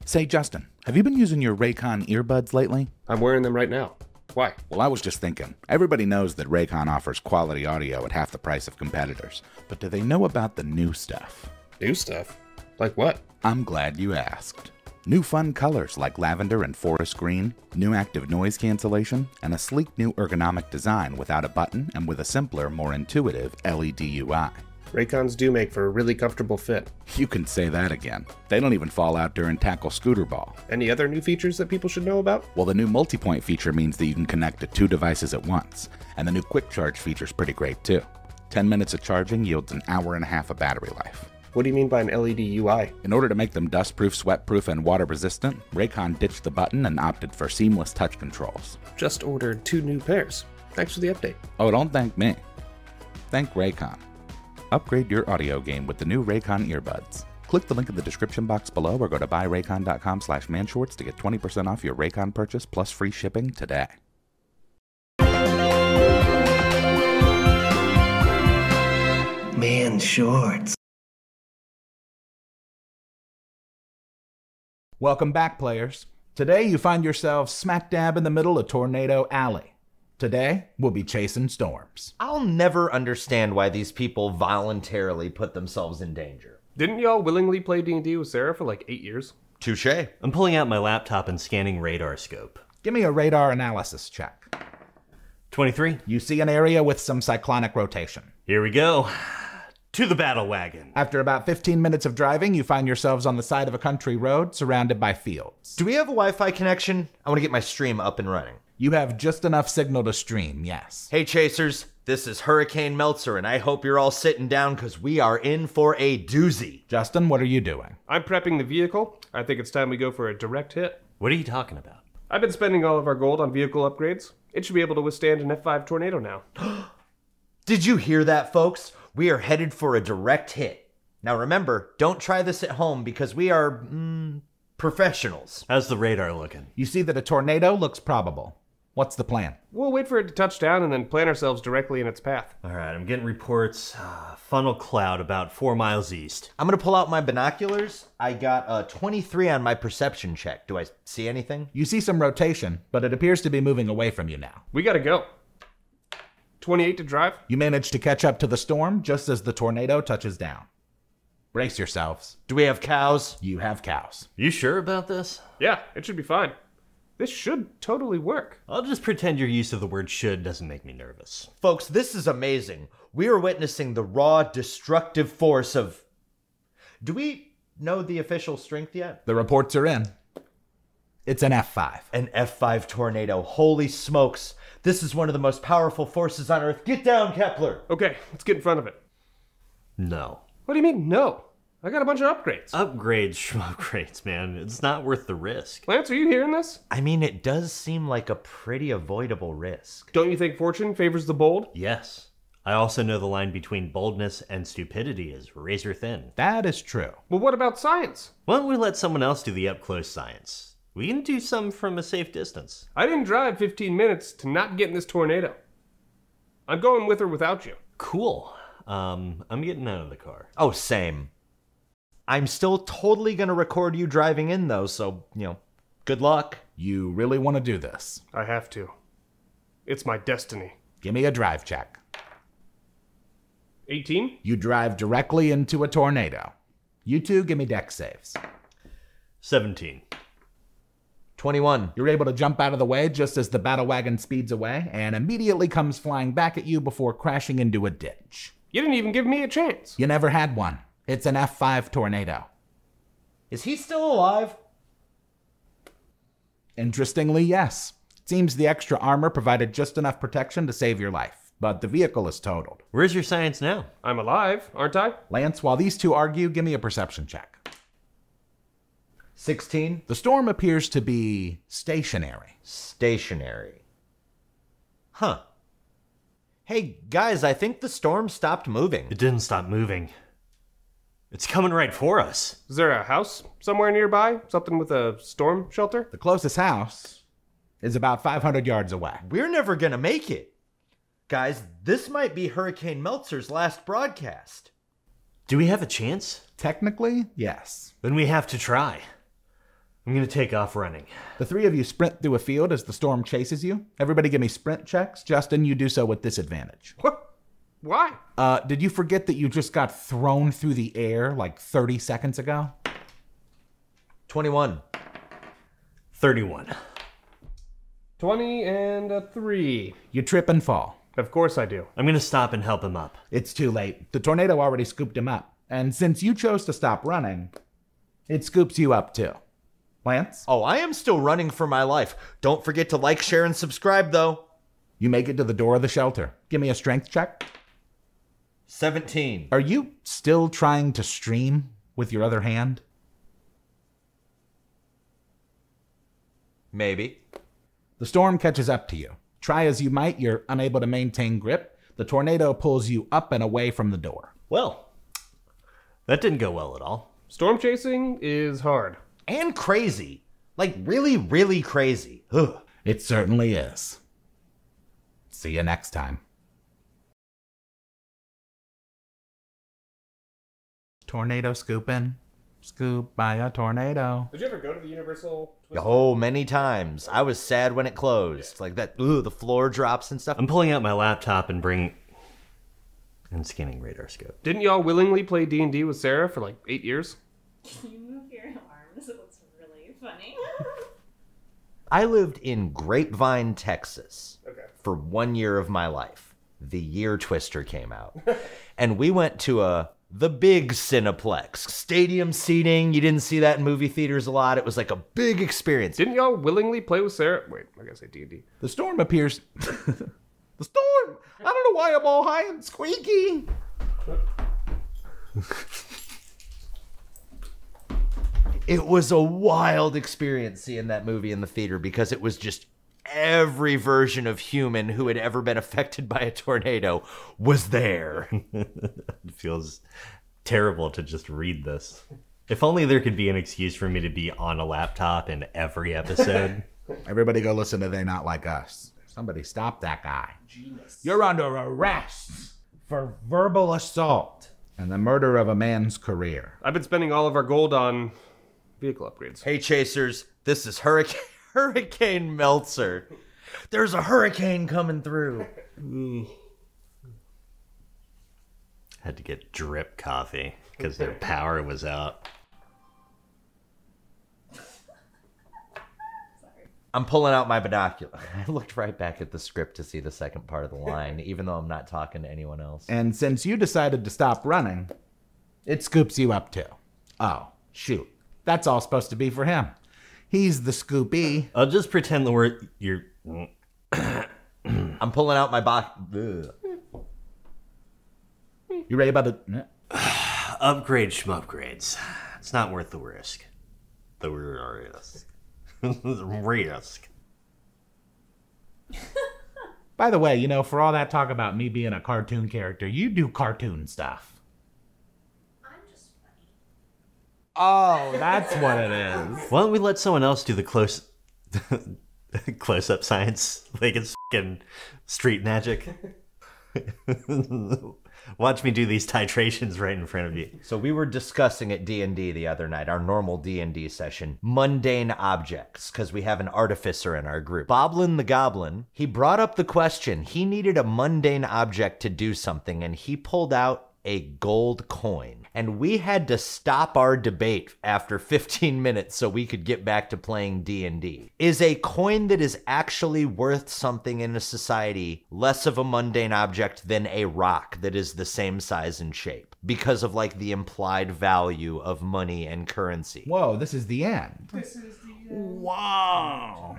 Say, Justin, have you been using your Raycon earbuds lately? I'm wearing them right now. Why? Well, I was just thinking. Everybody knows that Raycon offers quality audio at half the price of competitors. But do they know about the new stuff? New stuff? Like what? I'm glad you asked. New fun colors like lavender and forest green, new active noise cancellation, and a sleek new ergonomic design without a button and with a simpler, more intuitive LED UI. Raycons do make for a really comfortable fit. You can say that again. They don't even fall out during tackle scooter ball. Any other new features that people should know about? Well, the new multi-point feature means that you can connect to 2 devices at once, and the new quick charge feature is pretty great too. 10 minutes of charging yields an hour and a half of battery life. What do you mean by an LED UI? In order to make them dust-proof, sweat-proof, and water-resistant, Raycon ditched the button and opted for seamless touch controls. Just ordered 2 new pairs. Thanks for the update. Oh, don't thank me. Thank Raycon. Upgrade your audio game with the new Raycon earbuds. Click the link in the description box below or go to buyraycon.com/manshorts to get 20% off your Raycon purchase plus free shipping today. Man shorts. Welcome back, players. Today you find yourselves smack dab in the middle of Tornado Alley. Today, we'll be chasing storms. I'll never understand why these people voluntarily put themselves in danger. Didn't y'all willingly play D&D with Sarah for like 8 years? Touché. I'm pulling out my laptop and scanning radar scope. Give me a radar analysis check. 23. You see an area with some cyclonic rotation. Here we go. To the battle wagon. After about 15 minutes of driving, you find yourselves on the side of a country road surrounded by fields. Do we have a Wi-Fi connection? I want to get my stream up and running. You have just enough signal to stream, yes. Hey Chasers, this is Hurricane Meltzer and I hope you're all sitting down because we are in for a doozy. Justin, what are you doing? I'm prepping the vehicle. I think it's time we go for a direct hit. What are you talking about? I've been spending all of our gold on vehicle upgrades. It should be able to withstand an F5 tornado now. Did you hear that, folks? We are headed for a direct hit. Now remember, don't try this at home because we are, professionals. How's the radar looking? You see that a tornado looks probable. What's the plan? We'll wait for it to touch down and then plant ourselves directly in its path. All right, I'm getting reports. Funnel cloud about 4 miles east. I'm gonna pull out my binoculars. I got a 23 on my perception check. Do I see anything? You see some rotation, but it appears to be moving away from you now. We gotta go. 28 to drive. You manage to catch up to the storm just as the tornado touches down. Brace yourselves. Do we have cows? You have cows. You sure about this? Yeah, it should be fine. This should totally work. I'll just pretend your use of the word should doesn't make me nervous. Folks, this is amazing. We are witnessing the raw, destructive force of... Do we know the official strength yet? The reports are in. It's an F5. An F5 tornado. Holy smokes. This is one of the most powerful forces on Earth. Get down, Kepler! Okay, let's get in front of it. No. What do you mean, no? I got a bunch of upgrades. Upgrades, man. It's not worth the risk. Lance, are you hearing this? I mean, it does seem like a pretty avoidable risk. Don't you think fortune favors the bold? Yes. I also know the line between boldness and stupidity is razor thin. That is true. Well, what about science? Why don't we let someone else do the up-close science? We can do some from a safe distance. I didn't drive 15 minutes to not get in this tornado. I'm going with or without you. Cool. I'm getting out of the car. Oh, same. I'm still totally gonna record you driving in though, so, good luck. You really want to do this? I have to. It's my destiny. Give me a drive check. 18? You drive directly into a tornado. You two, give me dex saves. 17. 21. You're able to jump out of the way just as the battle wagon speeds away and immediately comes flying back at you before crashing into a ditch. You didn't even give me a chance. You never had one. It's an F5 tornado. Is he still alive? Interestingly, yes. It seems the extra armor provided just enough protection to save your life, but the vehicle is totaled. Where's your science now? I'm alive, aren't I? Lance, while these two argue, give me a perception check. 16. The storm appears to be stationary. Stationary. Huh. Hey, guys, I think the storm stopped moving. It didn't stop moving. It's coming right for us. Is there a house somewhere nearby? Something with a storm shelter? The closest house is about 500 yards away. We're never gonna make it. Guys, this might be Hurricane Meltzer's last broadcast. Do we have a chance? Technically, yes. Then we have to try. I'm gonna take off running. The three of you sprint through a field as the storm chases you. Everybody give me sprint checks. Justin, you do so with disadvantage. What? Why? Did you forget that you just got thrown through the air like 30 seconds ago? 21. 31. 20 and a 3. You trip and fall. Of course I do. I'm gonna stop and help him up. It's too late. The tornado already scooped him up. And since you chose to stop running, it scoops you up too. Lance? Oh, I am still running for my life. Don't forget to like, share, and subscribe, though. You make it to the door of the shelter. Give me a strength check. 17. Are you still trying to stream with your other hand? Maybe. The storm catches up to you. Try as you might, you're unable to maintain grip. The tornado pulls you up and away from the door. Well, that didn't go well at all. Storm chasing is hard. And crazy. Like, really, really crazy. Ugh. It certainly is. See you next time. Tornado scooping. Scooped by a tornado. Did you ever go to the Universal Twist? Oh, many times. I was sad when it closed. Like that, the floor drops and stuff. I'm pulling out my laptop and scanning radar scope. Didn't y'all willingly play D&D with Sarah for like 8 years? Can you move your arms? It looks really funny. I lived in Grapevine, Texas Okay. for 1 year of my life. The year Twister came out. And we went to the big Cineplex. Stadium seating. You didn't see that in movie theaters a lot. It was like a big experience. Didn't y'all willingly play with Sarah? Wait, I gotta say D&D. The storm appears. The storm! I don't know why I'm all high and squeaky. It was a wild experience seeing that movie in the theater because it was just every version of human who had ever been affected by a tornado was there. It feels terrible to just read this. If only there could be an excuse for me to be on a laptop in every episode. Everybody go listen to They Not Like Us. Somebody stop that guy. Genius. You're under arrest for verbal assault and the murder of a man's career. I've been spending all of our gold on vehicle upgrades. Hey, Chasers, this is Hurricane Meltzer. There's a hurricane coming through. Had to get drip coffee because their power was out. I'm pulling out my binocular. I looked right back at the script to see the second part of the line, even though I'm not talking to anyone else. And since you decided to stop running, it scoops you up too. Oh, shoot. That's all supposed to be for him. He's the scoopy. I'll just pretend that you're... I'm pulling out my box. You ready about the... Upgrade schmupgrades. It's not worth the risk. The risk. The risk. By the way, for all that talk about me being a cartoon character, you do cartoon stuff. I'm just funny. Oh, that's what it is. Why don't we let someone else do the close-up science like it's fucking street magic? Watch me do these titrations right in front of you. So we were discussing at D&D the other night, our normal D&D session, mundane objects, because we have an artificer in our group. Boblin the Goblin, he brought up the question. He needed a mundane object to do something, and he pulled out a gold coin. And we had to stop our debate after 15 minutes so we could get back to playing D&D. Is a coin that is actually worth something in a society less of a mundane object than a rock that is the same size and shape? Because of the implied value of money and currency. Whoa, this is the end. Wow.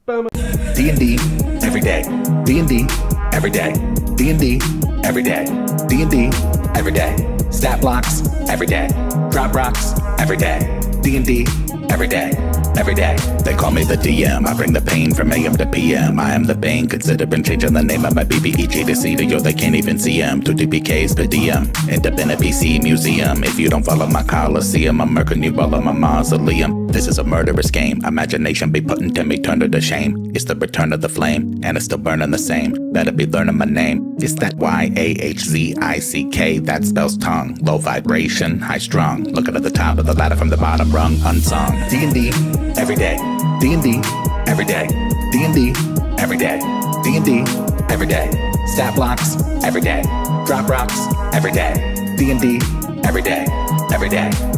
D&D every day. D&D every day. D&D every day. D&D every day. Stat blocks every day. Drop rocks every day. D&D every day. every day. They call me the DM, I bring the pain from AM to PM. I am the bane, considering changing the name of my BBEG to C to yo, they can't even see him. 2 DPKs per DM, independent PC museum. If you don't follow my coliseum, I'm murking you all on my mausoleum. This is a murderous game, imagination be putting to me, turn to shame. It's the return of the flame, and it's still burning the same. Better be learning my name. It's that YAHZICK, that spells tongue. Low vibration, high strung. Looking at the top of the ladder from the bottom rung, unsung. D&D, every day. D&D, every day. D&D, every day. D&D, every day. Stat blocks, every day. Drop rocks, every day. D&D, every day. Every day.